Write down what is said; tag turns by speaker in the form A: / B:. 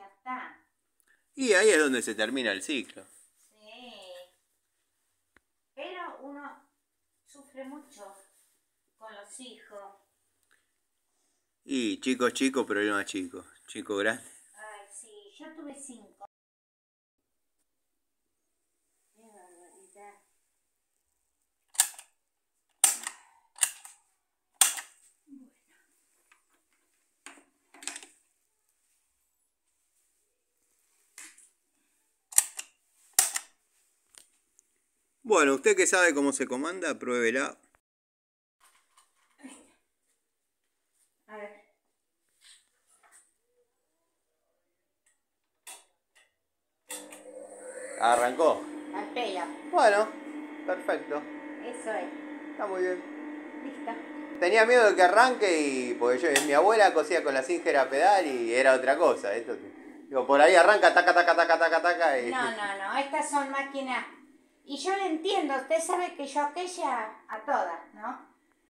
A: ya está.
B: Y ahí es donde se termina el ciclo.
A: Sí. Pero uno sufre mucho con los hijos.
B: Y chicos chicos, problemas chicos. Chico grande.
A: Ay, sí, yo tuve 5. Qué barbaridad.
B: Bueno, usted que sabe cómo se comanda, pruébela.
A: A ver.
B: Arrancó.
A: Al pelo.
B: Bueno, perfecto.
A: Eso es.
B: Está muy bien.
A: Listo.
B: Tenía miedo de que arranque y porque mi abuela cosía con la Singer pedal y era otra cosa. Esto, digo, por ahí arranca, taca, taca, taca, taca, taca y...
A: No. Estas son máquinas. Y yo le entiendo. Usted sabe que yo aquella a todas, ¿no?